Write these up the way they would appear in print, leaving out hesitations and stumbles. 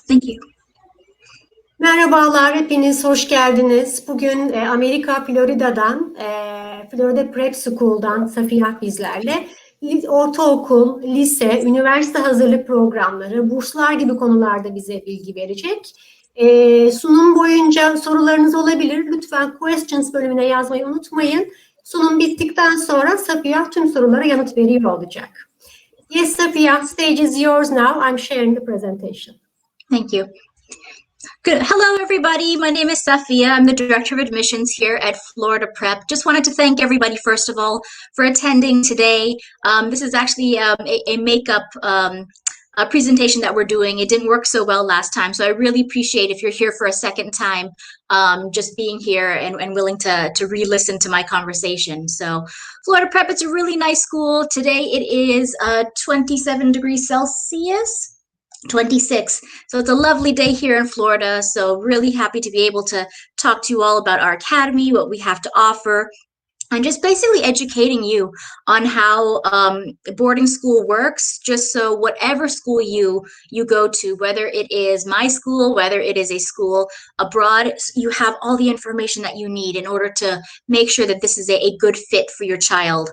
Thank you. Merhabalar, hepiniz hoş geldiniz. Bugün Amerika Florida'dan, Florida Prep School'dan Safiye bizlerle ortaokul, lise, üniversite hazırlık programları, burslar gibi konularda bize bilgi verecek. Sunum boyunca sorularınız olabilir. Lütfen questions bölümüne yazmayı unutmayın. Sunum bittikten sonra Safiye tüm sorulara yanıt veriyor olacak. Yes, Safiye, stage is yours now. I'm sharing the presentation. Thank you. Good. Hello, everybody. My name is Safia. I'm the Director of Admissions here at Florida Prep. Just wanted to thank everybody, first of all, for attending today. This is actually a makeup a presentation that we're doing. It didn't work so well last time, so I really appreciate if you're here for a second time, just being here and willing to re-listen to my conversation. So Florida Prep, it's a really nice school. Today it is 27 degrees Celsius. 26. So it's a lovely day here in Florida. So really happy to be able to talk to you all about our academy, what we have to offer, and just basically educating you on how boarding school works, just so whatever school you go to, whether it is my school, whether it is a school abroad, you have all the information that you need in order to make sure that this is a good fit for your child.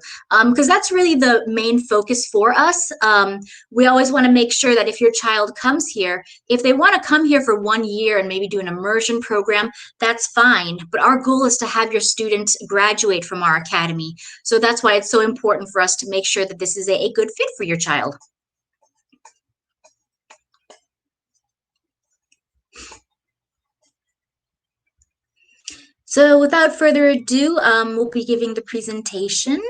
Because that's really the main focus for us. We always want to make sure that if your child comes here, if they want to come here for 1 year and maybe do an immersion program, that's fine. But our goal is to have your student graduate from our academy. So that's why it's so important for us to make sure that this is a good fit for your child. So without further ado, we'll be giving the presentation.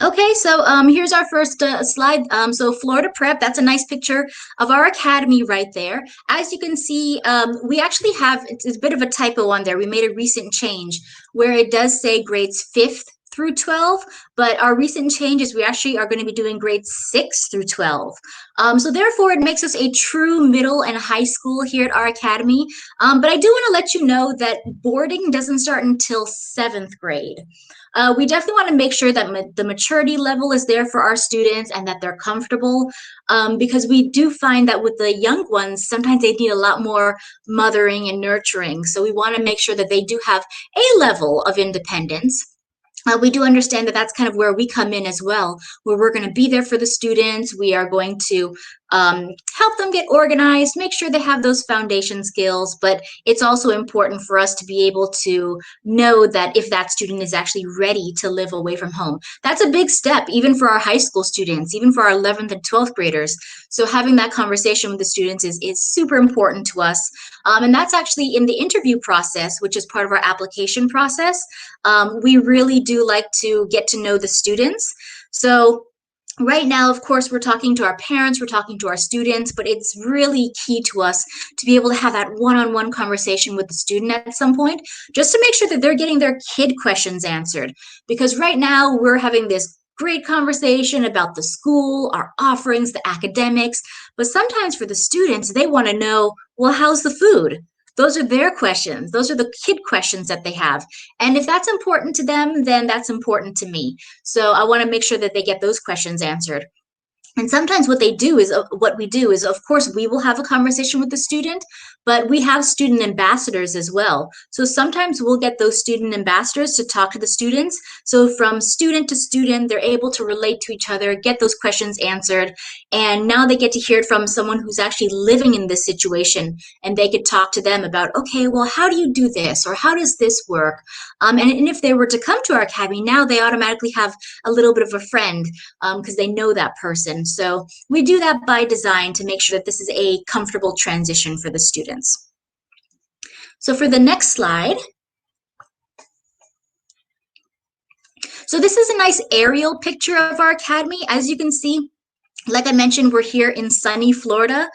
Okay, so here's our first slide. So Florida Prep, that's a nice picture of our academy right there. As you can see, we actually have, it's a bit of a typo on there. We made a recent change where it does say grades 5th through 12, but our recent change is we actually are going to be doing grades 6 through 12. So therefore, it makes us a true middle and high school here at our academy. But I do want to let you know that boarding doesn't start until 7th grade. We definitely want to make sure that the maturity level is there for our students and that they're comfortable, because we do find that with the young ones, sometimes they need a lot more mothering and nurturing. So we want to make sure that they do have a level of independence. We do understand that that's kind of where we come in as well, where we're going to be there for the students. We are going to help them get organized, make sure they have those foundation skills, but it's also important for us to be able to know that if that student is actually ready to live away from home. That's a big step, even for our high school students, even for our 11th and 12th graders. So having that conversation with the students is super important to us. And that's actually in the interview process, which is part of our application process. We really do like to get to know the students. So right now, of course, we're talking to our parents, we're talking to our students, but it's really key to us to be able to have that one-on-one conversation with the student at some point, just to make sure that they're getting their kid questions answered. Because right now, we're having this great conversation about the school, our offerings, the academics, but sometimes for the students, they want to know, well, how's the food? Those are their questions. Those are the kid questions that they have. And if that's important to them, then that's important to me. So I want to make sure that they get those questions answered. And sometimes what we do is, of course, we will have a conversation with the student, but we have student ambassadors as well. So sometimes we'll get those student ambassadors to talk to the students. So from student to student, they're able to relate to each other, get those questions answered. And now they get to hear it from someone who's actually living in this situation. And they could talk to them about, okay, well, how do you do this? Or how does this work? And if they were to come to our academy, now they automatically have a little bit of a friend because they know that person. So we do that by design to make sure that this is a comfortable transition for the students. So for the next slide, so this is a nice aerial picture of our academy. As you can see, like I mentioned, we're here in sunny Florida.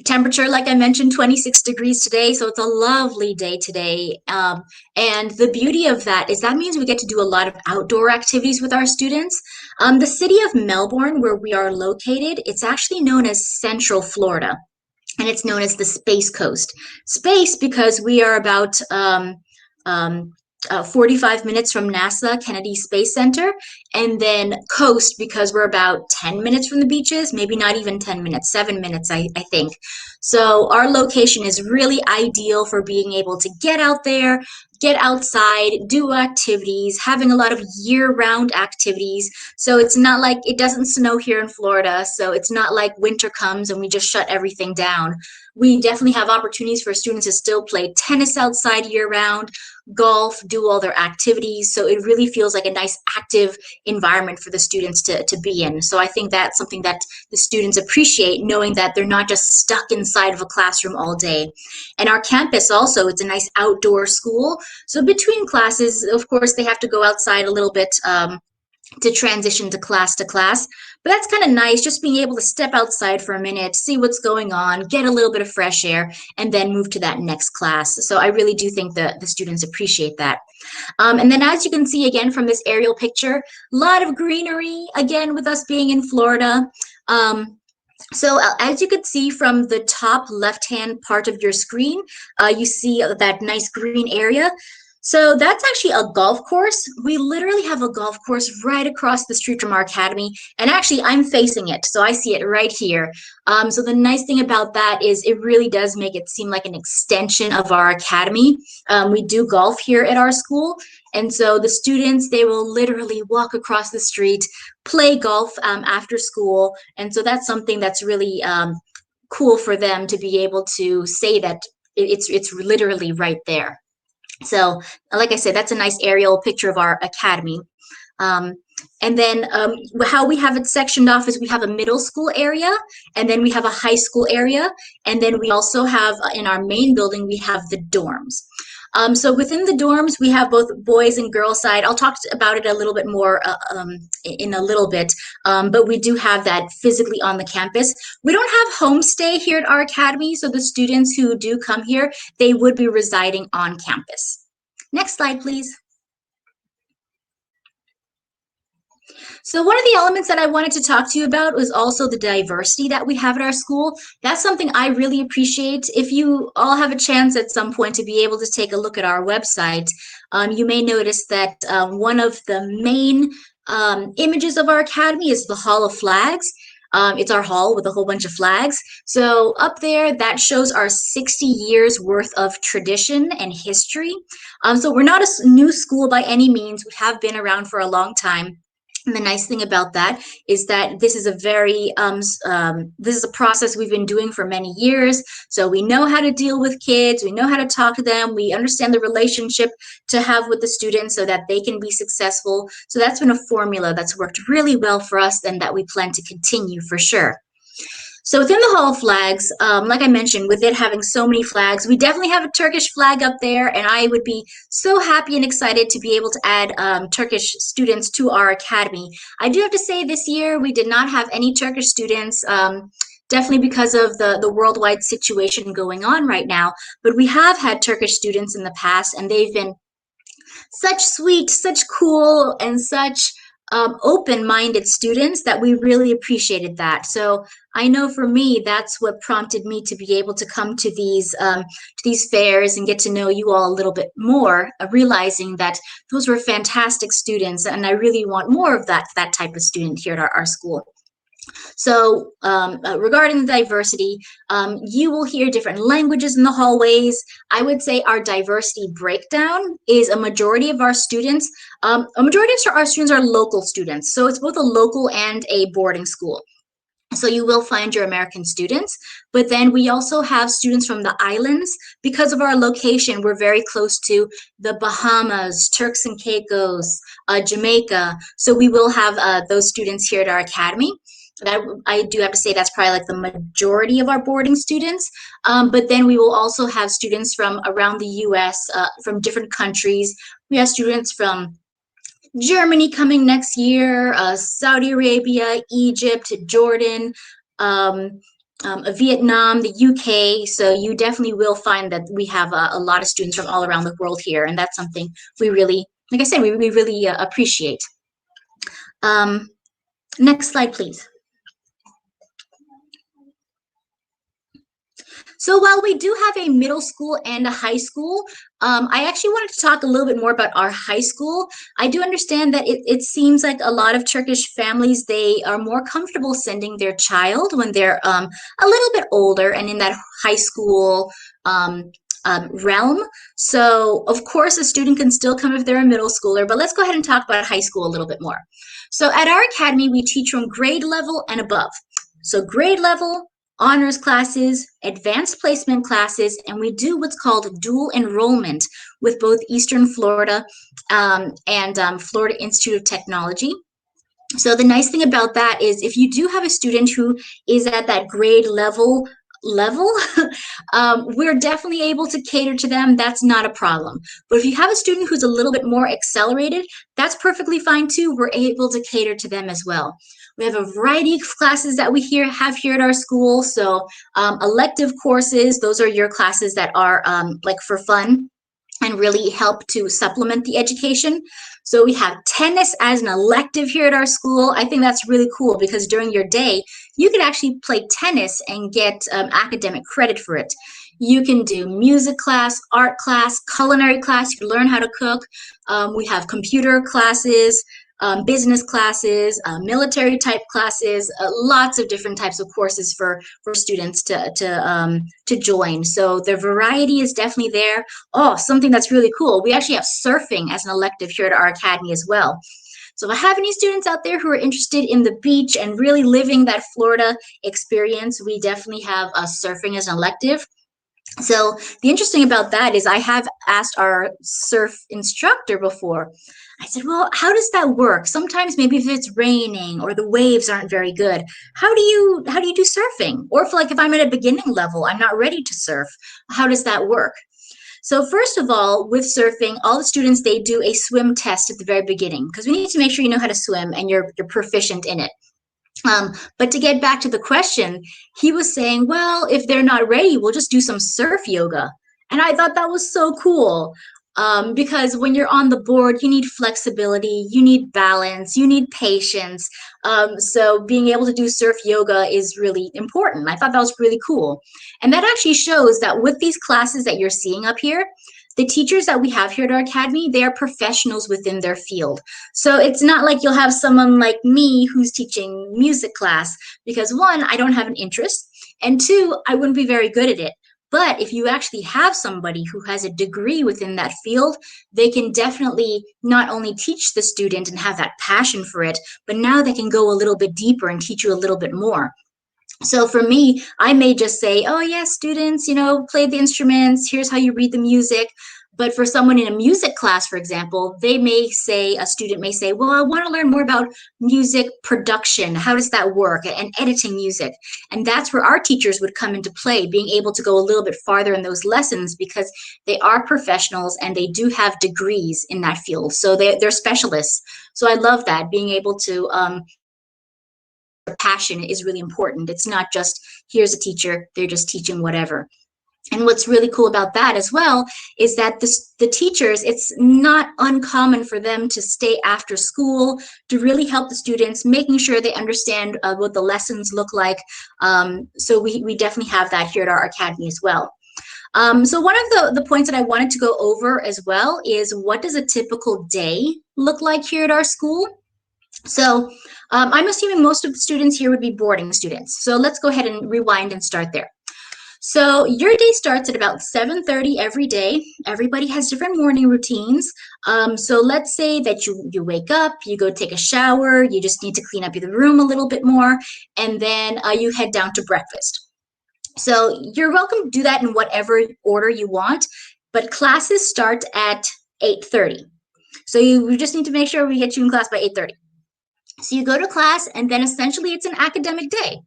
Temperature, like I mentioned, 26 degrees today, so it's a lovely day today. And the beauty of that is that means we get to do a lot of outdoor activities with our students. The city of Melbourne, where we are located, it's actually known as Central Florida, and it's known as the Space Coast. Space because we are about 45 minutes from NASA Kennedy Space Center, and then coast because we're about 10 minutes from the beaches, maybe not even 10 minutes, 7 minutes, I think. So our location is really ideal for being able to get out there, get outside, do activities, having a lot of year-round activities. So it's not like it doesn't snow here in Florida, so it's not like winter comes and we just shut everything down. We definitely have opportunities for students to still play tennis outside year-round, golf, do all their activities. So it really feels like a nice active environment for the students to be in. So I think that's something that the students appreciate, knowing that they're not just stuck inside of a classroom all day. And our campus also, it's a nice outdoor school. So between classes, of course, they have to go outside a little bit to transition to class, but that's kind of nice, just being able to step outside for a minute, see what's going on, get a little bit of fresh air, and then move to that next class. So I really do think that the students appreciate that. And then as you can see again from this aerial picture, a lot of greenery, again, with us being in Florida. So as you can see from the top left-hand part of your screen, you see that nice green area. So that's actually a golf course. We literally have a golf course right across the street from our academy. And actually, I'm facing it, so I see it right here. So the nice thing about that is it really does make it seem like an extension of our academy. We do golf here at our school. And so the students, they will literally walk across the street, play golf after school. And so that's something that's really cool for them to be able to say that it's literally right there. So, like I said, that's a nice aerial picture of our academy. And then how we have it sectioned off is we have a middle school area, and then we have a high school area, and then we also have, in our main building, we have the dorms. So within the dorms, we have both boys and girls side. I'll talk about it a little bit more in a little bit, but we do have that physically on the campus. We don't have homestay here at our academy, so the students who do come here, they would be residing on campus. Next slide, please. So one of the elements that I wanted to talk to you about was also the diversity that we have at our school. That's something I really appreciate. If you all have a chance at some point to be able to take a look at our website, you may notice that one of the main images of our academy is the Hall of Flags. It's our hall with a whole bunch of flags. So up there, that shows our 60 years worth of tradition and history. So we're not a new school by any means. We have been around for a long time. And the nice thing about that is that this is a very, this is a process we've been doing for many years. So we know how to deal with kids, we know how to talk to them, we understand the relationship to have with the students so that they can be successful. So that's been a formula that's worked really well for us and that we plan to continue for sure. So within the Hall of Flags, like I mentioned, with it having so many flags, we definitely have a Turkish flag up there, and I would be so happy and excited to be able to add Turkish students to our academy. I do have to say this year we did not have any Turkish students, definitely because of the worldwide situation going on right now, but we have had Turkish students in the past, and they've been such sweet, such cool, and such open-minded students that we really appreciated that. So I know for me, that's what prompted me to be able to come to these fairs and get to know you all a little bit more, realizing that those were fantastic students, and I really want more of that type of student here at our school. So regarding the diversity, you will hear different languages in the hallways. I would say our diversity breakdown is a majority of our students. A majority of our students are local students. So it's both a local and a boarding school. So you will find your American students, but then we also have students from the islands. Because of our location, we're very close to the Bahamas, Turks and Caicos, Jamaica. So we will have those students here at our academy. I do have to say that's probably like the majority of our boarding students, but then we will also have students from around the US, from different countries. We have students from Germany coming next year, Saudi Arabia, Egypt, Jordan, Vietnam, the UK. So you definitely will find that we have a lot of students from all around the world here, and that's something we really, like I said, we really appreciate. Next slide, please. So while we do have a middle school and a high school, I actually wanted to talk a little bit more about our high school. I do understand that it seems like a lot of Turkish families, they are more comfortable sending their child when they're a little bit older and in that high school realm. So of course a student can still come if they're a middle schooler, but let's go ahead and talk about high school a little bit more. So at our academy, we teach from grade level and above. So grade level, honors classes, advanced placement classes, and we do what's called dual enrollment with both Eastern Florida and Florida Institute of Technology. So the nice thing about that is if you do have a student who is at that grade level, we're definitely able to cater to them. That's not a problem. But if you have a student who's a little bit more accelerated, that's perfectly fine too. We're able to cater to them as well. We have a variety of classes that we have here at our school. So elective courses, those are your classes that are like for fun and really help to supplement the education. So we have tennis as an elective here at our school. I think that's really cool because during your day, you can actually play tennis and get academic credit for it. You can do music class, art class, culinary class. You can learn how to cook. We have computer classes, business classes, military type classes, lots of different types of courses for students to join. So the variety is definitely there. Oh, something that's really cool. We actually have surfing as an elective here at our academy as well. So if I have any students out there who are interested in the beach and really living that Florida experience, we definitely have surfing as an elective. So the interesting about that is I have asked our surf instructor before. I said, well, how does that work? Sometimes maybe if it's raining or the waves aren't very good, how do you do surfing? Or if I'm at a beginning level, I'm not ready to surf, how does that work? So first of all, with surfing, all the students, they do a swim test at the very beginning because we need to make sure you know how to swim and you're proficient in it. But to get back to the question, he was saying, well, if they're not ready, we'll just do some surf yoga. And I thought that was so cool because when you're on the board, you need flexibility, you need balance, you need patience. So being able to do surf yoga is really important. I thought that was really cool. And that actually shows that with these classes that you're seeing up here, the teachers that we have here at our academy, they are professionals within their field. So it's not like you'll have someone like me who's teaching music class because one, I don't have an interest, and two, I wouldn't be very good at it. But if you actually have somebody who has a degree within that field, they can definitely not only teach the student and have that passion for it, but now they can go a little bit deeper and teach you a little bit more. So for me, I may just say, oh yes, students, play the instruments, here's how you read the music. But for someone in a music class, for example, a student may say, well, I want to learn more about music production. How does that work? And editing music. And that's where our teachers would come into play, being able to go a little bit farther in those lessons because they are professionals and they do have degrees in that field. So they're specialists. So I love that, being able to passion is really important. It's not just here's a teacher, they're just teaching whatever. And what's really cool about that as well is that the teachers, it's not uncommon for them to stay after school to really help the students, making sure they understand what the lessons look like. So we definitely have that here at our academy as well. So one of the points that I wanted to go over as well is what does a typical day look like here at our school? So I'm assuming most of the students here would be boarding students. So let's go ahead and rewind and start there. So your day starts at about 7:30 every day. Everybody has different morning routines. So let's say that you wake up, you go take a shower, you just need to clean up the room a little bit more, and then you head down to breakfast. So you're welcome to do that in whatever order you want, but classes start at 8:30. So we just need to make sure we get you in class by 8:30. So you go to class, and then essentially it's an academic day.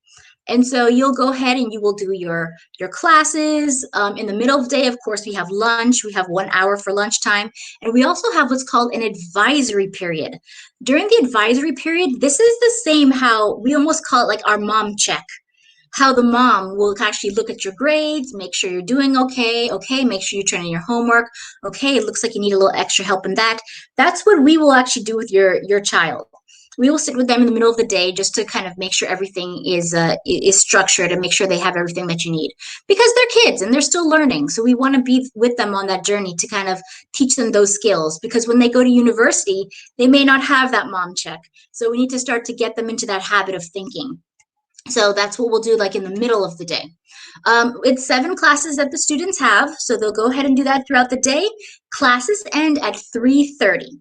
And so you'll go ahead and you will do your classes. In the middle of the day, of course, we have lunch. We have 1 hour for lunchtime. And we also have what's called an advisory period. During the advisory period, this is the same how we almost call it like our mom check. how the mom will actually look at your grades, make sure you're doing okay. Okay, make sure you turn in your homework. Okay, it looks like you need a little extra help in that. That's what we will actually do with your child. We will sit with them in the middle of the day just to kind of make sure everything is structured and make sure they have everything that you need, because they're kids and they're still learning. So we want to be with them on that journey to kind of teach them those skills, because when they go to university, they may not have that mom check. So we need to start to get them into that habit of thinking. So that's what we'll do, like in the middle of the day. It's 7 classes that the students have, so they'll go ahead and do that throughout the day. Classes end at 3:30.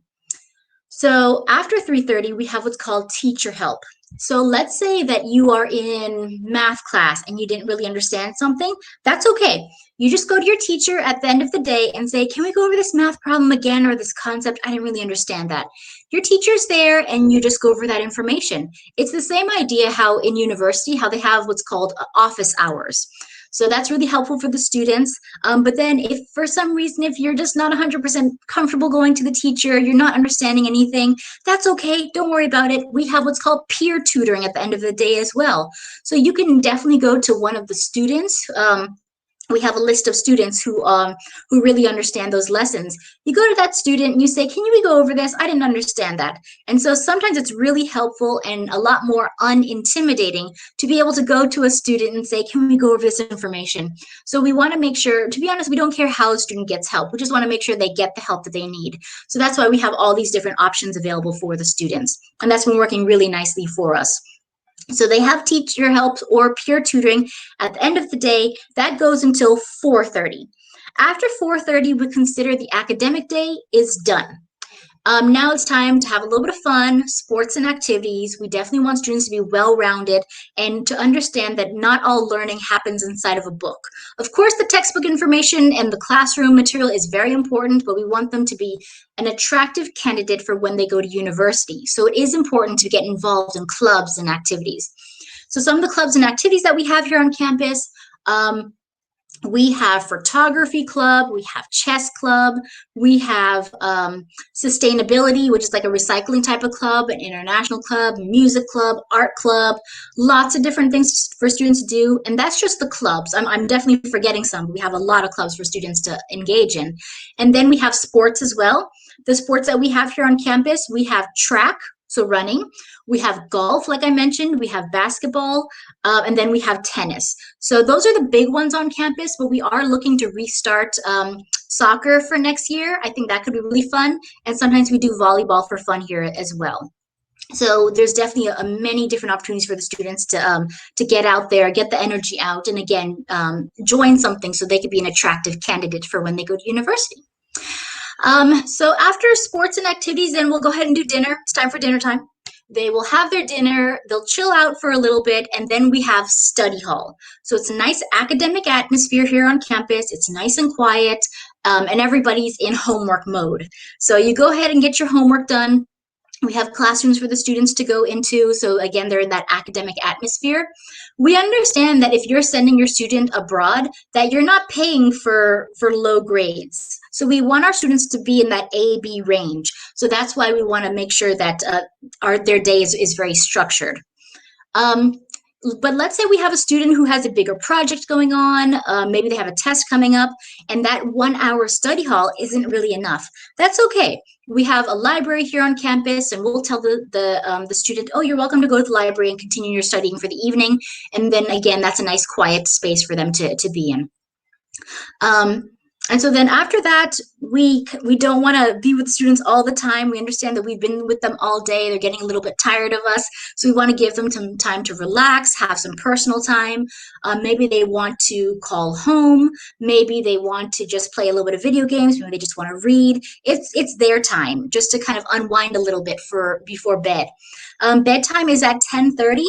So after 3:30, we have what's called teacher help. So let's say that you are in math class and you didn't really understand something. That's okay. You just go to your teacher at the end of the day and say, can we go over this math problem again, or this concept? I didn't really understand that. Your teacher's there and you just go over that information. It's the same idea how in university, how they have what's called office hours. So that's really helpful for the students. But then if for some reason, if you're just not 100% comfortable going to the teacher, you're not understanding anything, that's okay. Don't worry about it. We have what's called peer tutoring at the end of the day as well. So you can definitely go to one of the students. We have a list of students who really understand those lessons. You go to that student and you say, can we go over this? I didn't understand that. And so sometimes it's really helpful and a lot more unintimidating to be able to go to a student and say, can we go over this information? So we want to make sure, to be honest, we don't care how a student gets help. We just want to make sure they get the help that they need. So that's why we have all these different options available for the students. And that's been working really nicely for us. So they have teacher help or peer tutoring at the end of the day. That goes until 4:30. After 4:30, we consider the academic day is done. Now it's time to have a little bit of fun, sports and activities. We definitely want students to be well-rounded and to understand that not all learning happens inside of a book. Of course, the textbook information and the classroom material is very important, but we want them to be an attractive candidate for when they go to university. So it is important to get involved in clubs and activities. So some of the clubs and activities that we have here on campus, we have photography club, we have chess club, we have sustainability, which is like a recycling type of club, an international club, music club, art club, lots of different things for students to do. And that's just the clubs. I'm definitely forgetting some, but we have a lot of clubs for students to engage in. And then we have sports as well. The sports that we have here on campus, we have track, so running. We have golf, like I mentioned, we have basketball, and then we have tennis. So those are the big ones on campus, but we are looking to restart soccer for next year. I think that could be really fun. And sometimes we do volleyball for fun here as well. So there's definitely many different opportunities for the students to get out there, get the energy out, and again, join something so they could be an attractive candidate for when they go to university. So after sports and activities, then we'll go ahead and do dinner. It's time for dinner time. They will have their dinner, they'll chill out for a little bit, and then we have study hall. So it's a nice academic atmosphere here on campus. It's nice and quiet, and everybody's in homework mode. So you go ahead and get your homework done. We have classrooms for the students to go into. So again, they're in that academic atmosphere. We understand that if you're sending your student abroad, that you're not paying for low grades. So we want our students to be in that A-B range. So that's why we want to make sure that their day is very structured. But let's say we have a student who has a bigger project going on, maybe they have a test coming up, and that 1 hour study hall isn't really enough. That's okay. We have a library here on campus, and we'll tell the student, oh, you're welcome to go to the library and continue your studying for the evening. And then again, that's a nice quiet space for them to be in. And so then after that, we don't want to be with students all the time. We understand that we've been with them all day. They're getting a little bit tired of us. So we want to give them some time to relax, have some personal time. Maybe they want to call home. Maybe they want to just play a little bit of video games. Maybe they just want to read. It's their time just to kind of unwind a little bit before bed. Bedtime is at 10:30.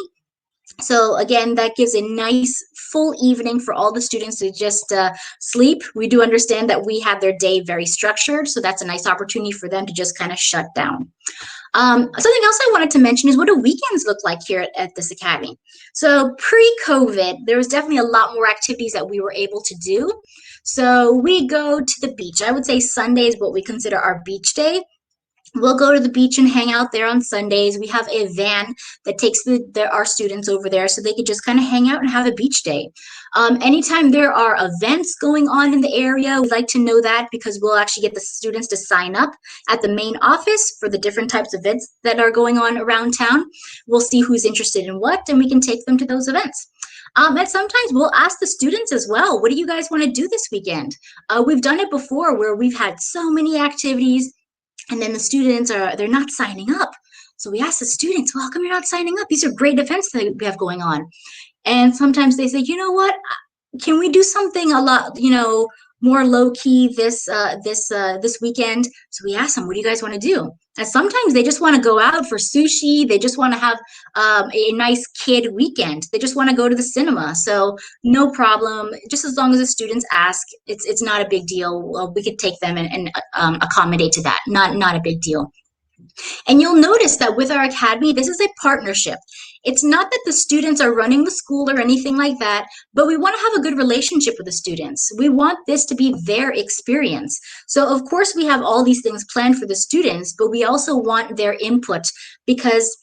So again, that gives a nice full evening for all the students to just sleep. We do understand that we have their day very structured, so that's a nice opportunity for them to just kind of shut down. Something else I wanted to mention is what do weekends look like here at this academy? So pre-COVID, there was definitely a lot more activities that we were able to do. So we go to the beach. I would say Sunday is what we consider our beach day. We'll go to the beach and hang out there on Sundays. We have a van that takes our students over there so they could just kind of hang out and have a beach day. Anytime there are events going on in the area, we like to know that because we'll actually get the students to sign up at the main office for the different types of events that are going on around town. We'll see who's interested in what, and we can take them to those events. And sometimes we'll ask the students as well, what do you guys want to do this weekend? We've done it before where we've had so many activities, and then the students they're not signing up. So we ask the students, well, how come you're not signing up? These are great events that we have going on. And sometimes they say, you know what, can we do something a lot, more low key this weekend? So we ask them, what do you guys want to do? And sometimes they just want to go out for sushi. They just want to have a nice kid weekend. They just want to go to the cinema. So no problem. Just as long as the students ask, it's not a big deal. We could take them and accommodate to that. Not a big deal. And you'll notice that with our academy, this is a partnership. It's not that the students are running the school or anything like that, but we want to have a good relationship with the students. We want this to be their experience. So of course we have all these things planned for the students, but we also want their input because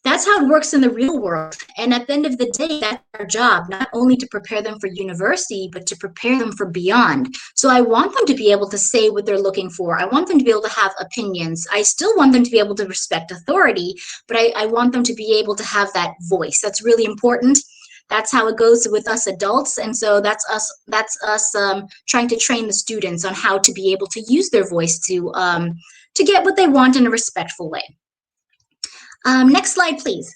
that's how it works in the real world. And at the end of the day, that's our job, not only to prepare them for university, but to prepare them for beyond. So I want them to be able to say what they're looking for. I want them to be able to have opinions. I still want them to be able to respect authority, but I want them to be able to have that voice. That's really important. That's how it goes with us adults. And so that's us trying to train the students on how to be able to use their voice to get what they want in a respectful way. Next slide, please.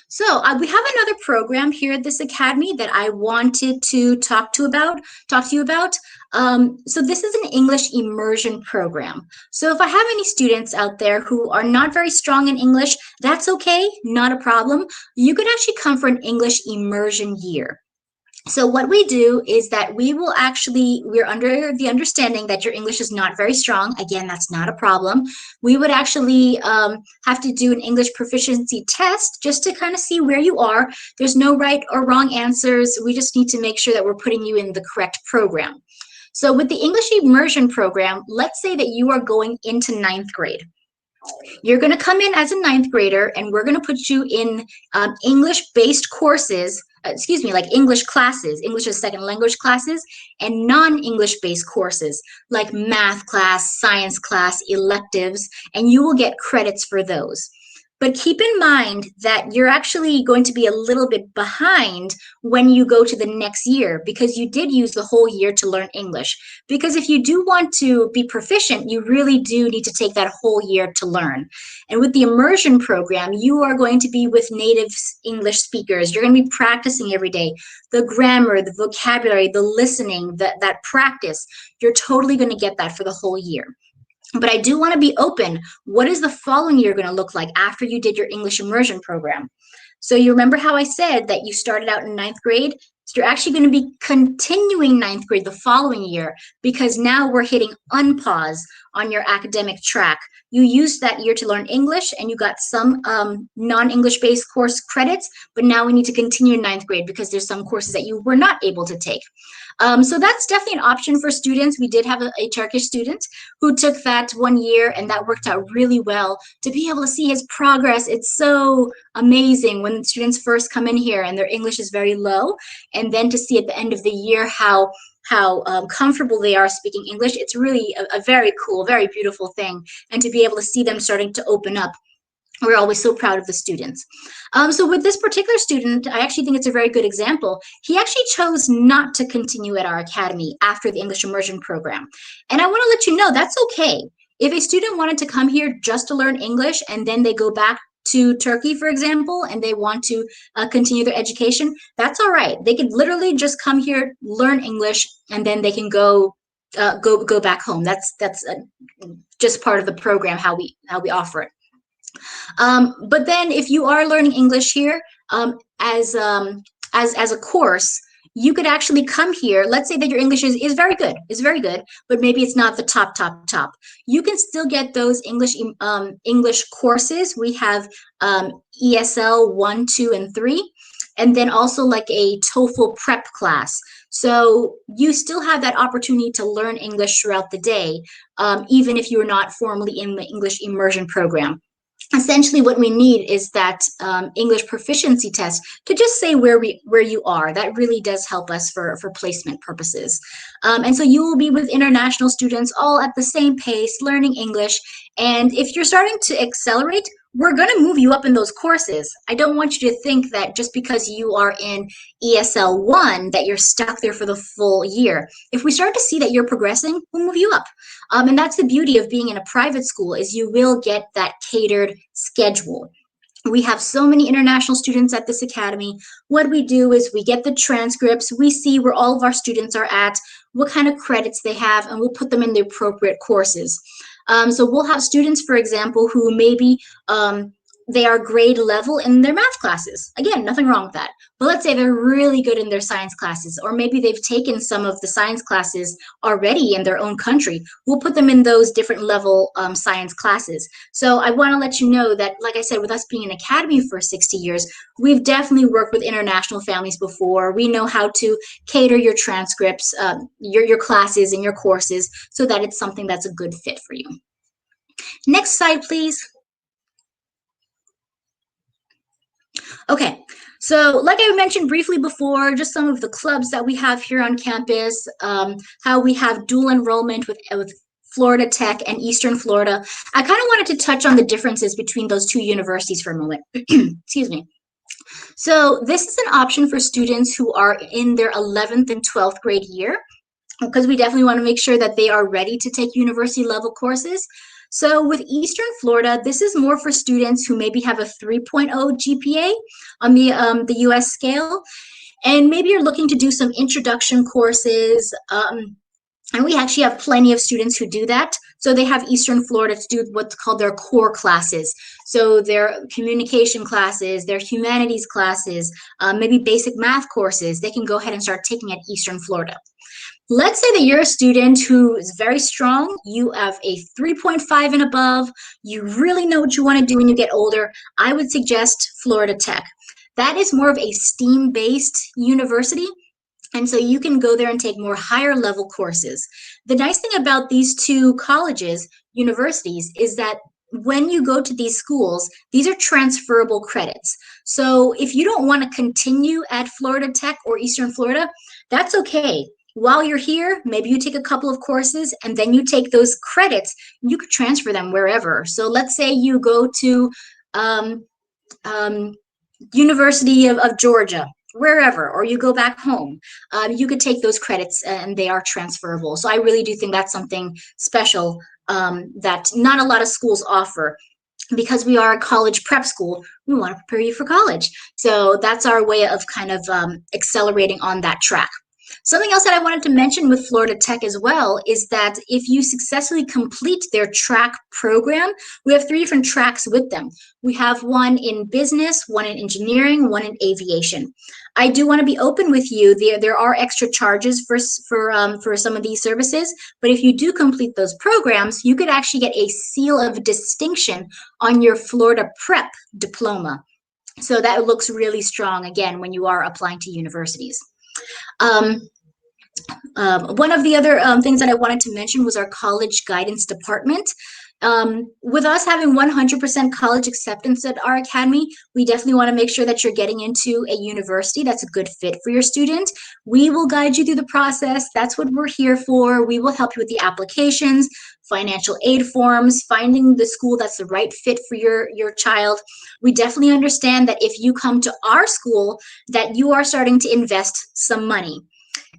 So we have another program here at this academy that I wanted to talk to you about. So this is an English immersion program. So if I have any students out there who are not very strong in English, that's okay, not a problem. You could actually come for an English immersion year. So what we do is that we're under the understanding that your English is not very strong. Again, that's not a problem. We would actually have to do an English proficiency test just to kind of see where you are. There's no right or wrong answers. We just need to make sure that we're putting you in the correct program. So with the English immersion program, let's say that you are going into 9th grade. You're going to come in as a 9th grader, and we're going to put you in English-based courses, like English classes, English as a second language classes, and non-English based courses like math class, science class, electives, and you will get credits for those. But keep in mind that you're actually going to be a little bit behind when you go to the next year because you did use the whole year to learn English. Because if you do want to be proficient, you really do need to take that whole year to learn. And with the immersion program, you are going to be with native English speakers. You're going to be practicing every day. The grammar, the vocabulary, the listening, that practice, you're totally going to get that for the whole year. But I do want to be open. What is the following year going to look like after you did your English immersion program? So you remember how I said that you started out in 9th grade? So you're actually going to be continuing 9th grade the following year because now we're hitting unpause on your academic track. You used that year to learn English and you got some non-English based course credits, but now we need to continue in 9th grade because there's some courses that you were not able to take. So that's definitely an option for students. We did have a Turkish student who took that 1 year and that worked out really well. To be able to see his progress, it's so amazing when students first come in here and their English is very low, and then to see at the end of the year how comfortable they are speaking English. It's really a very cool, very beautiful thing. And to be able to see them starting to open up, we're always so proud of the students. So with this particular student, I actually think it's a very good example. He actually chose not to continue at our academy after the English immersion program. And I want to let you know that's okay. If a student wanted to come here just to learn English and then they go back to Turkey, for example, and they want to continue their education, that's all right. They could literally just come here, learn English, and then they can go back home. That's just part of the program, how we offer it. But then if you are learning English here as a course, you could actually come here. Let's say that your English is very good, but maybe it's not the top. You can still get those English courses. We have ESL 1, 2, and 3. and then also like a TOEFL prep class. So you still have that opportunity to learn English throughout the day, even if you're not formally in the English immersion program. Essentially, what we need is that English proficiency test to just say where you are. That really does help us for placement purposes. And so you will be with international students all at the same pace, learning English. And if you're starting to accelerate, we're going to move you up in those courses. I don't want you to think that just because you are in ESL 1 that you're stuck there for the full year. If we start to see that you're progressing, we'll move you up. And that's the beauty of being in a private school, is you will get that catered schedule. We have so many international students at this academy. What we do is we get the transcripts, we see where all of our students are at, what kind of credits they have, and we'll put them in the appropriate courses. So we'll have students, for example, who maybe they are grade level in their math classes. Again, nothing wrong with that. But let's say they're really good in their science classes, or maybe they've taken some of the science classes already in their own country. We'll put them in those different level science classes. So I want to let you know that, like I said, with us being an academy for 60 years, we've definitely worked with international families before. We know how to cater your transcripts, your classes and your courses so that it's something that's a good fit for you. Next slide, please. Okay, so like I mentioned briefly before, just some of the clubs that we have here on campus, how we have dual enrollment with Florida Tech and Eastern Florida. I kind of wanted to touch on the differences between those two universities for a moment. Excuse me. So this is an option for students who are in their 11th and 12th grade year, because we definitely want to make sure that they are ready to take university level courses. So with Eastern Florida, this is more for students who maybe have a 3.0 GPA on the US scale, and maybe you're looking to do some introduction courses, and we actually have plenty of students who do that. So they have Eastern Florida to do what's called their core classes. So their communication classes, their humanities classes, maybe basic math courses, they can go ahead and start taking at Eastern Florida. Let's say that you're a student who is very strong, you have a 3.5 and above, you really know what you want to do when you get older. I would suggest Florida Tech. That is more of a STEAMM-based university, and so you can go there and take more higher level courses. The nice thing about these two colleges, universities, is that when you go to these schools, these are transferable credits. So if you don't want to continue at Florida Tech or Eastern Florida, that's okay. While you're here, maybe you take a couple of courses and then you take those credits, you could transfer them wherever. So let's say you go to University of Georgia, wherever, or you go back home, you could take those credits and they are transferable. So I really do think that's something special that not a lot of schools offer. Because we are a college prep school, we want to prepare you for college. So that's our way of kind of accelerating on that track. Something else that I wanted to mention with Florida Tech as well is that if you successfully complete their track program, we have 3 different tracks with them. We have one in business, one in engineering, one in aviation. I do want to be open with you. There are extra charges for some of these services, but if you do complete those programs, you could actually get a seal of distinction on your Florida Prep diploma. So that looks really strong, again, when you are applying to universities. One of the other things that I wanted to mention was our college guidance department. With us having 100% college acceptance at our academy, we definitely want to make sure that you're getting into a university that's a good fit for your student. We will guide you through the process. That's what we're here for. We will help you with the applications, financial aid forms, finding the school that's the right fit for your child. We definitely understand that if you come to our school, that you are starting to invest some money.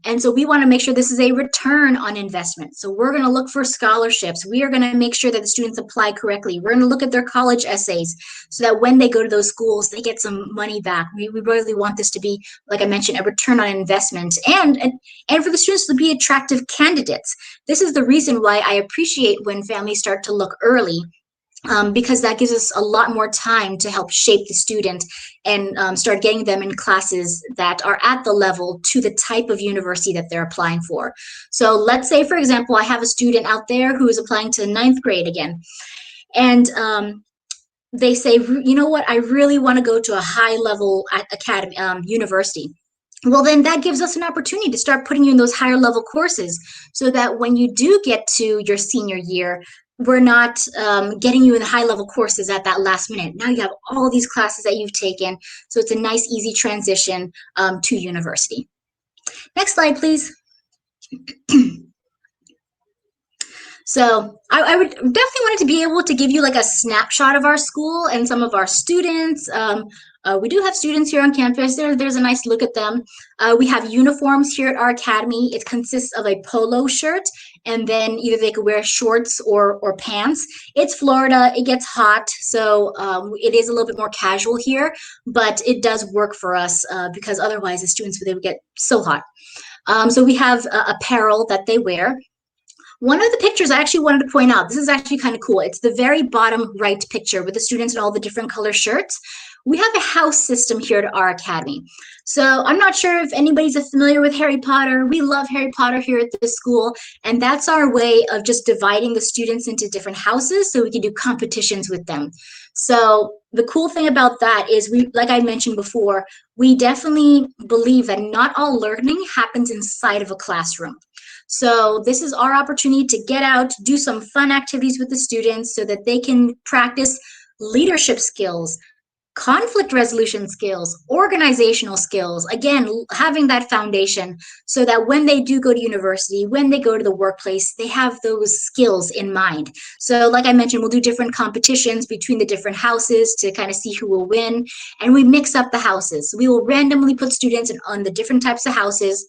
And so we want to make sure this is a return on investment. So we're going to look for scholarships. We are going to make sure that the students apply correctly. We're going to look at their college essays so that when they go to those schools, they get some money back. We really want this to be, like I mentioned, a return on investment and for the students to be attractive candidates. This is the reason why I appreciate when families start to look early. Because that gives us a lot more time to help shape the student and start getting them in classes that are at the level to the type of university that they're applying for. So let's say, for example, I have a student out there who is applying to 9th grade again. And they say, you know what, I really want to go to a high level academy, university. Well, then that gives us an opportunity to start putting you in those higher level courses so that when you do get to your senior year, we're not getting you in the high level courses at that last minute. Now you have all these classes that you've taken. So it's a nice, easy transition to university. Next slide, please. So I would definitely wanted to be able to give you like a snapshot of our school and some of our students. We do have students here on campus. There's a nice look at them. We have uniforms here at our academy. It consists of a polo shirt, and then either they could wear shorts or pants. It's Florida. It gets hot, so it is a little bit more casual here, but it does work for us because otherwise the students, they would get so hot. So we have apparel that they wear. One of the pictures I actually wanted to point out, this is actually kind of cool. It's the very bottom right picture with the students in all the different color shirts. We have a house system here at our academy. So I'm not sure if anybody's familiar with Harry Potter. We love Harry Potter here at this school, and that's our way of just dividing the students into different houses so we can do competitions with them. So the cool thing about that is we, like I mentioned before, we definitely believe that not all learning happens inside of a classroom. So this is our opportunity to get out, do some fun activities with the students so that they can practice leadership skills, conflict resolution skills, organizational skills, again, having that foundation so that when they do go to university, when they go to the workplace, they have those skills in mind. So like I mentioned, we'll do different competitions between the different houses to kind of see who will win, and we mix up the houses. We will randomly put students on the different types of houses.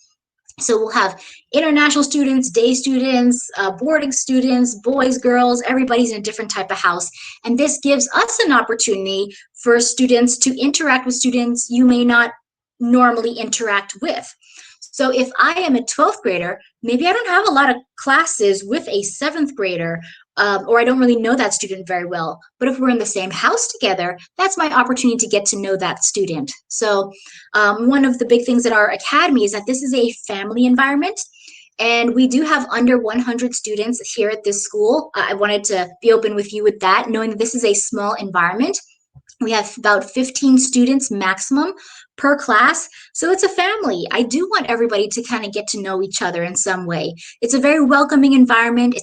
So we'll have international students, day students, boarding students, boys, girls, everybody's in a different type of house. And this gives us an opportunity for students to interact with students you may not normally interact with. So if I am a 12th grader, maybe I don't have a lot of classes with a 7th grader, or I don't really know that student very well. But if we're in the same house together, that's my opportunity to get to know that student. So one of the big things at our academy is that this is a family environment. And we do have under 100 students here at this school. I wanted to be open with you with that, knowing that this is a small environment. We have about 15 students maximum per class. So it's a family. I do want everybody to kind of get to know each other in some way. It's a very welcoming environment.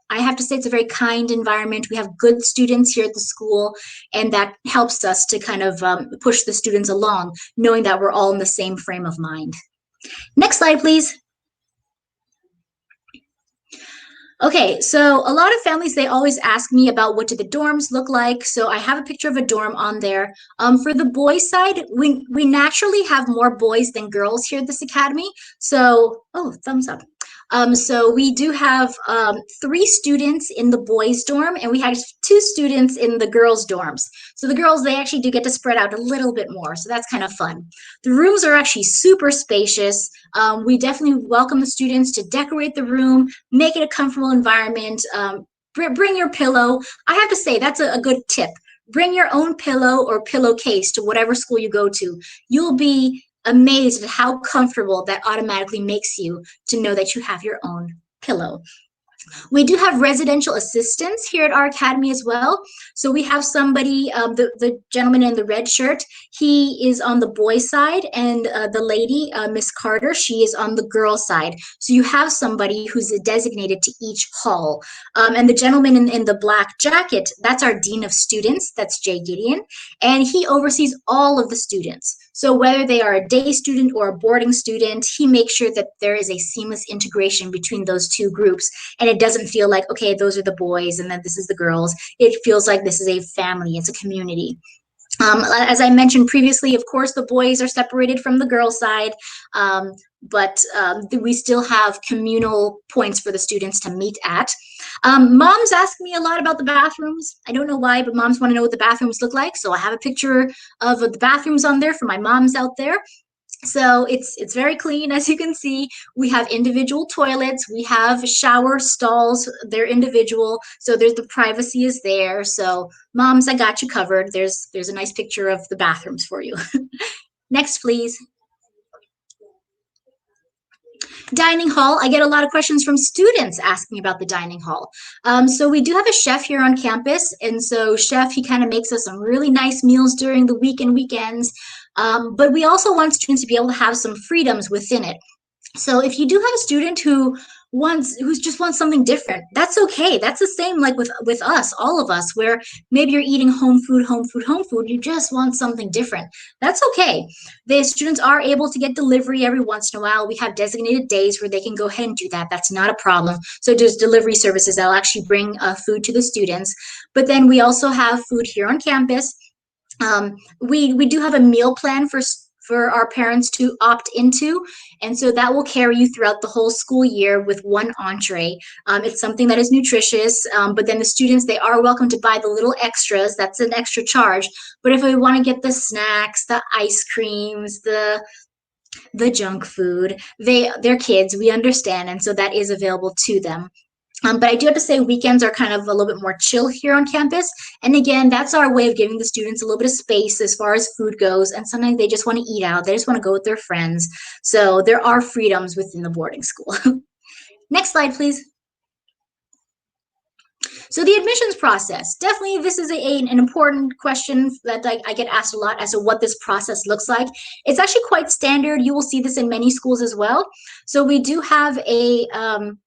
I have to say it's a very kind environment. We have good students here at the school, and that helps us to kind of push the students along, knowing that we're all in the same frame of mind. Next slide, please. Okay, so a lot of families, they always ask me about what do the dorms look like. So I have a picture of a dorm on there. For the boys side, we naturally have more boys than girls here at this academy. So, oh, thumbs up. So we do have 3 students in the boys' dorm, and we have 2 students in the girls' dorms. So the girls, they actually do get to spread out a little bit more, so that's kind of fun. The rooms are actually super spacious. We definitely welcome the students to decorate the room, make it a comfortable environment, bring your pillow. I have to say, that's a good tip. Bring your own pillow or pillowcase to whatever school you go to. You'll be amazed at how comfortable that automatically makes you to know that you have your own pillow. We do have residential assistants here at our academy as well. So we have somebody, the gentleman in the red shirt, he is on the boys' side, and the lady, Miss Carter, she is on the girls' side. So you have somebody who's designated to each hall. And the gentleman in the black jacket, that's our dean of students, that's Jay Gideon, and he oversees all of the students. So whether they are a day student or a boarding student, he makes sure that there is a seamless integration between those 2 groups, and it doesn't feel like, okay, those are the boys and then this is the girls. It feels like this is a family, it's a community. As I mentioned previously, of course, the boys are separated from the girls' side, but we still have communal points for the students to meet at. Moms ask me a lot about the bathrooms. I don't know why, but moms want to know what the bathrooms look like. So I have a picture of the bathrooms on there for my moms out there. So it's very clean, as you can see. We have individual toilets. We have shower stalls. They're individual, so there's the privacy is there. So moms, I got you covered. There's a nice picture of the bathrooms for you. Next, please. Dining hall, I get a lot of questions from students asking about the dining hall. So we do have a chef here on campus, and so chef, he kind of makes us some really nice meals during the week and weekends, but we also want students to be able to have some freedoms within it. So if you do have a student who just wants something different, that's okay. That's the same like with us, all of us, where maybe you're eating home food, you just want something different. That's okay. The students are able to get delivery every once in a while. We have designated days where they can go ahead and do that. That's not a problem. So there's delivery services that'll actually bring food to the students. But then we also have food here on campus. We do have a meal plan for our parents to opt into. And so that will carry you throughout the whole school year with one entree. It's something that is nutritious, but then the students, they are welcome to buy the little extras. That's an extra charge. But if we want to get the snacks, the ice creams, the junk food, they're kids, we understand. And so that is available to them. But I do have to say weekends are kind of a little bit more chill here on campus. And again, that's our way of giving the students a little bit of space as far as food goes. And sometimes they just want to eat out. They just want to go with their friends. So there are freedoms within the boarding school. Next slide, please. So the admissions process, definitely this is an important question that I get asked a lot as to what this process looks like. It's actually quite standard. You will see this in many schools as well. So we do have an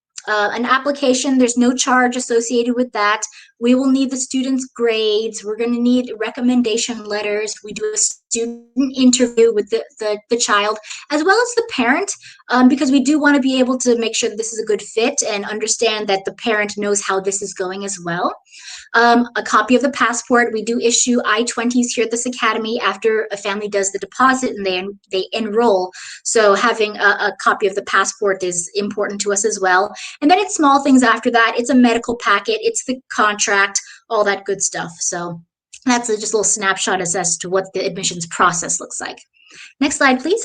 application. There's no charge associated with that. We will need the students' grades. We're going to need recommendation letters. We do a student interview with the child as well as the parent, because we do want to be able to make sure that this is a good fit and understand that the parent knows how this is going as well. A copy of the passport. We do issue I-20s here at this academy after a family does the deposit and they enroll. So having a copy of the passport is important to us as well. And then it's small things after that. It's a medical packet. It's the contract, all that good stuff. So that's just a little snapshot as to what the admissions process looks like. Next slide, please.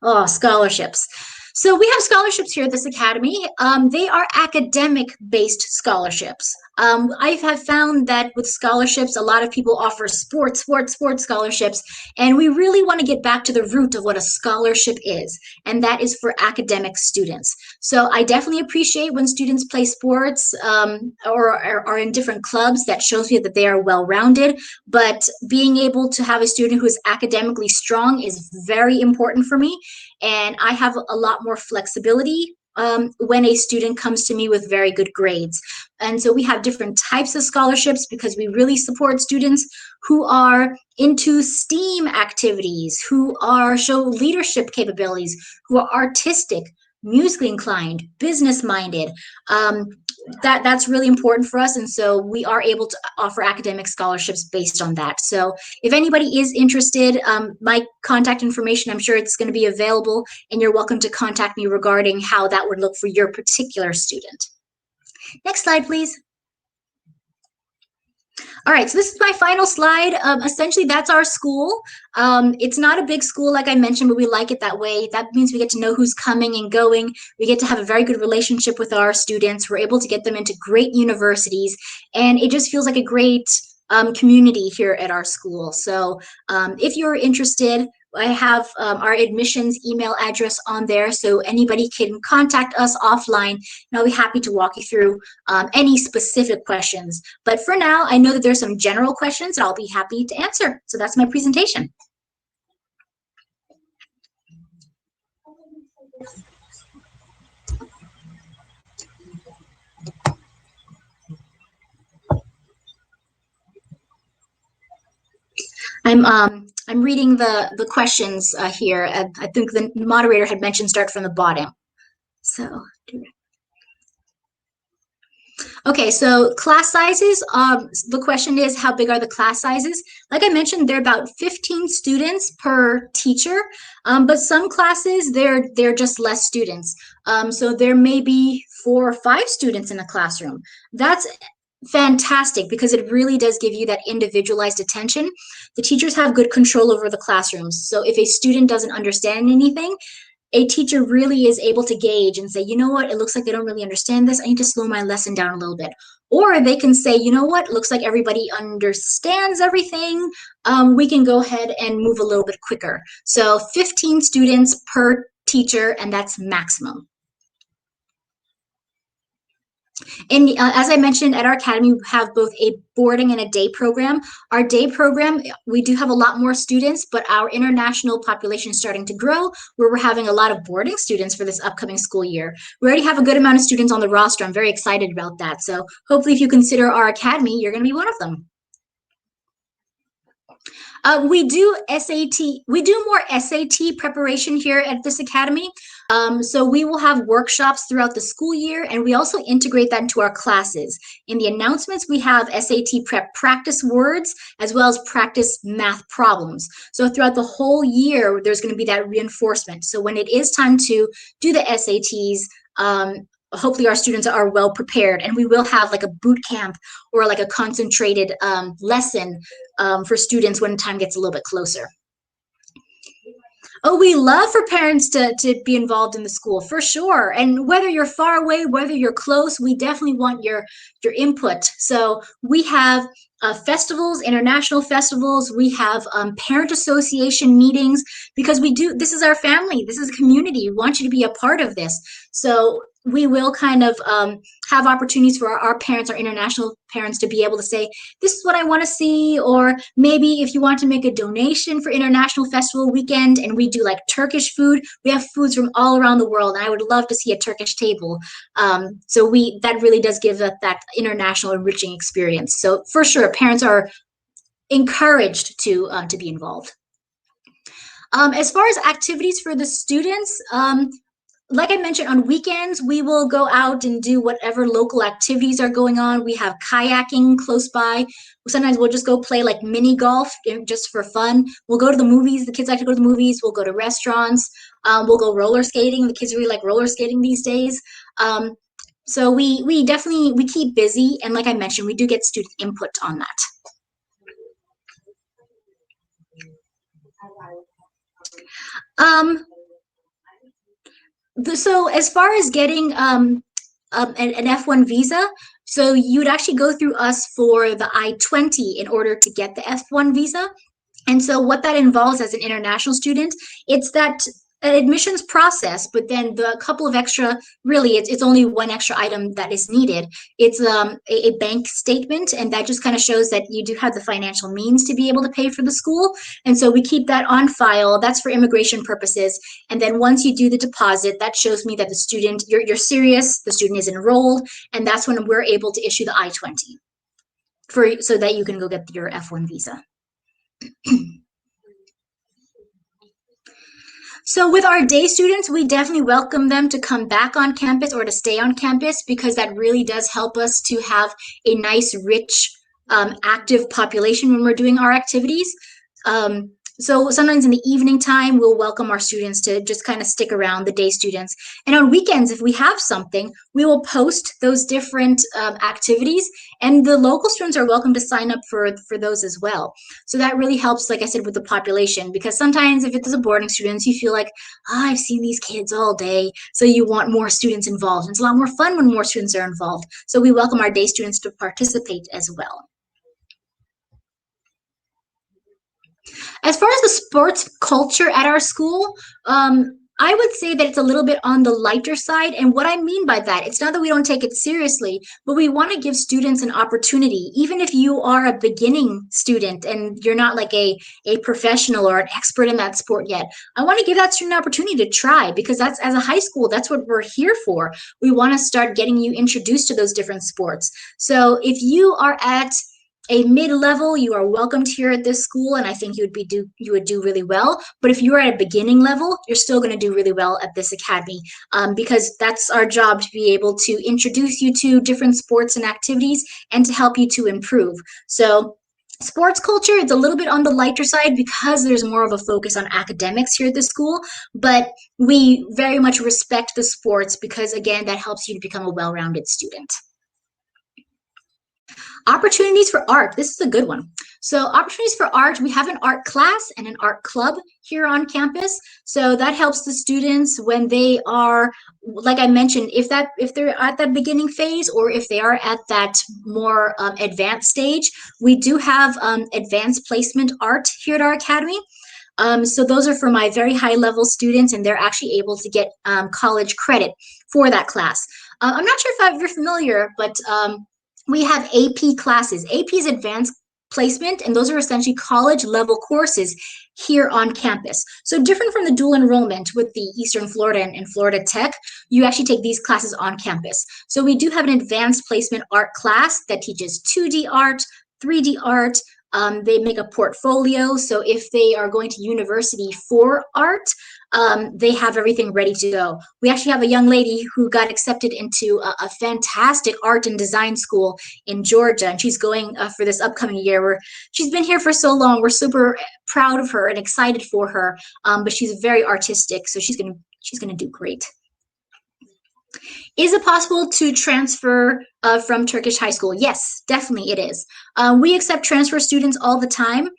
Oh, scholarships. So we have scholarships here at this academy. They are academic-based scholarships. I have found that with scholarships, a lot of people offer sports scholarships, and we really want to get back to the root of what a scholarship is, and that is for academic students. So I definitely appreciate when students play sports or are in different clubs. That shows me that they are well-rounded, but being able to have a student who is academically strong is very important for me, and I have a lot more flexibility when a student comes to me with very good grades. And so we have different types of scholarships because we really support students who are into STEAM activities, who show leadership capabilities, who are artistic, musically inclined, business-minded. That's really important for us, and so we are able to offer academic scholarships based on that. So if anybody is interested, my contact information, I'm sure it's going to be available, and you're welcome to contact me regarding how that would look for your particular student. Next slide, please. All right, so this is my final slide. Essentially, that's our school. It's not a big school, like I mentioned, but we like it that way. That means we get to know who's coming and going. We get to have a very good relationship with our students. We're able to get them into great universities, and it just feels like a great community here at our school. So if you're interested, I have our admissions email address on there, so anybody can contact us offline, and I'll be happy to walk you through any specific questions. But for now, I know that there's some general questions that I'll be happy to answer. So that's my presentation. I'm reading the questions here. I think the moderator had mentioned start from the bottom. So, okay, so class sizes. The question is, how big are the class sizes? Like I mentioned, they're about 15 students per teacher, but some classes, they're just less students. So there may be 4 or 5 students in a classroom. That's fantastic because it really does give you that individualized attention. The teachers have good control over the classrooms. So if a student doesn't understand anything, a teacher really is able to gauge and say, you know what, it looks like they don't really understand this. I need to slow my lesson down a little bit. Or they can say, you know what, it looks like everybody understands everything. We can go ahead and move a little bit quicker. So 15 students per teacher, and that's maximum. And as I mentioned, at our academy, we have both a boarding and a day program. Our day program, we do have a lot more students, but our international population is starting to grow, where we're having a lot of boarding students for this upcoming school year. We already have a good amount of students on the roster. I'm very excited about that. So hopefully if you consider our academy, you're going to be one of them. We do more SAT preparation here at this academy. So we will have workshops throughout the school year, and we also integrate that into our classes. In the announcements, we have SAT prep practice words as well as practice math problems. So throughout the whole year, there's going to be that reinforcement. So when it is time to do the SATs, hopefully our students are well prepared, and we will have like a boot camp or like a concentrated lesson for students when time gets a little bit closer. Oh, we love for parents to be involved in the school, for sure. And whether you're far away, whether you're close, we definitely want your input. So we have festivals, international festivals. We have parent association meetings, because this is our family. This is a community. We want you to be a part of this. So we will kind of have opportunities for our parents, our international parents, to be able to say, this is what I want to see. Or maybe if you want to make a donation for International Festival Weekend, and we do like Turkish food, we have foods from all around the world, and I would love to see a Turkish table. So that really does give us that international enriching experience. So for sure, parents are encouraged to be involved. As far as activities for the students, like I mentioned, on weekends, we will go out and do whatever local activities are going on. We have kayaking close by. Sometimes we'll just go play like mini golf just for fun. We'll go to the movies. The kids like to go to the movies. We'll go to restaurants. We'll go roller skating. The kids really like roller skating these days. So we definitely keep busy. And like I mentioned, we do get student input on that. So as far as getting an F1 visa, so you'd actually go through us for the I-20 in order to get the F1 visa. And so what that involves as an international student, it's that admissions process, but then the couple of extra, really it's only one extra item that is needed. It's a bank statement, and that just kind of shows that you do have the financial means to be able to pay for the school. And so we keep that on file. That's for immigration purposes. And then once you do the deposit, that shows me that the student, you're serious, the student is enrolled, and that's when we're able to issue the I-20 so that you can go get your F1 visa. So with our day students, we definitely welcome them to come back on campus or to stay on campus, because that really does help us to have a nice, rich, active population when we're doing our activities. So sometimes in the evening time, we'll welcome our students to just kind of stick around, the day students. And on weekends, if we have something, we will post those different activities, and the local students are welcome to sign up for those as well. So that really helps, like I said, with the population, because sometimes if it's a boarding students, you feel like, oh, I've seen these kids all day, so you want more students involved. And it's a lot more fun when more students are involved. So we welcome our day students to participate as well. As far as the sports culture at our school, I would say that it's a little bit on the lighter side. And what I mean by that, it's not that we don't take it seriously, but we want to give students an opportunity. Even if you are a beginning student and you're not like a professional or an expert in that sport yet, I want to give that student an opportunity to try, because that's, as a high school, that's what we're here for. We want to start getting you introduced to those different sports. So if you are at a mid-level, you are welcomed here at this school, and I think you would do really well. But if you are at a beginning level, you're still going to do really well at this academy, because that's our job, to be able to introduce you to different sports and activities and to help you to improve. So sports culture, it's a little bit on the lighter side because there's more of a focus on academics here at the school, but we very much respect the sports because, again, that helps you to become a well-rounded student. Opportunities for art. This is a good one. So opportunities for art, we have an art class and an art club here on campus. So that helps the students when they are, like I mentioned, if they're at that beginning phase, or if they are at that more advanced stage, we do have advanced placement art here at our academy. So those are for my very high level students, and they're actually able to get college credit for that class. I'm not sure if you're familiar, but we have AP classes. AP is advanced placement, and those are essentially college level courses here on campus. So different from the dual enrollment with the Eastern Florida and Florida Tech, you actually take these classes on campus. So we do have an advanced placement art class that teaches 2D art, 3D art. They make a portfolio. So if they are going to university for art, they have everything ready to go. We actually have a young lady who got accepted into a fantastic art and design school in Georgia, and she's going for this upcoming year. She's been here for so long. We're super proud of her and excited for her, but she's very artistic, so she's gonna do great. Is it possible to transfer from Turkish high school? Yes, definitely it is. We accept transfer students all the time.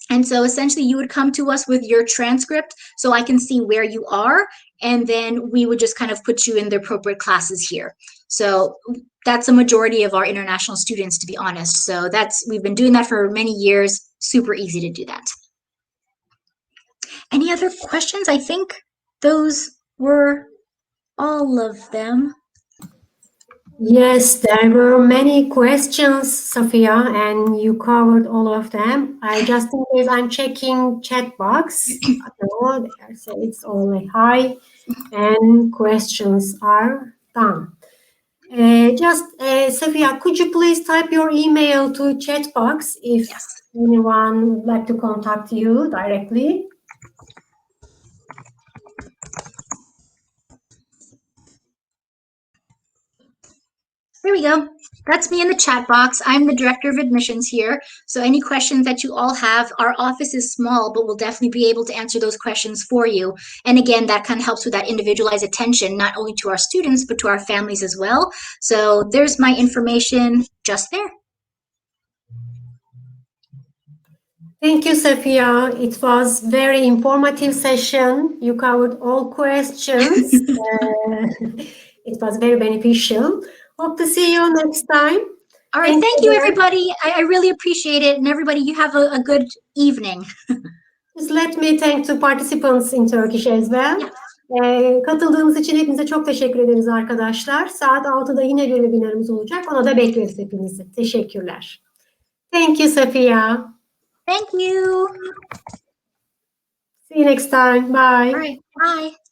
And so essentially you would come to us with your transcript so I can see where you are, and then we would just kind of put you in the appropriate classes here. So that's a majority of our international students, to be honest. So we've been doing that for many years. Super easy to do that. Any other questions? I think those were all of them. Yes, there were many questions, Sophia, and you covered all of them. I just in case I'm checking chat box. No, they say it's only hi, and questions are done. Sophia, could you please type your email to chat box if anyone would like to contact you directly? There we go. That's me in the chat box. I'm the director of admissions here. So any questions that you all have, our office is small, but we'll definitely be able to answer those questions for you. And again, that kind of helps with that individualized attention, not only to our students, but to our families as well. So there's my information just there. Thank you, Sophia. It was very informative session. You covered all questions. It was very beneficial. Hope to see you next time. All right, thank you, everybody. I really appreciate it. And everybody, you have a good evening. Just let me thank the participants in Turkish as well. Katıldığınız için hepinize çok teşekkür ederiz arkadaşlar. Saat 6'da yine bir webinarımız olacak. Ona da bekleriz hepinizi. Teşekkürler. Thank you, Sophia. Thank you. See you next time. Bye. All right, bye.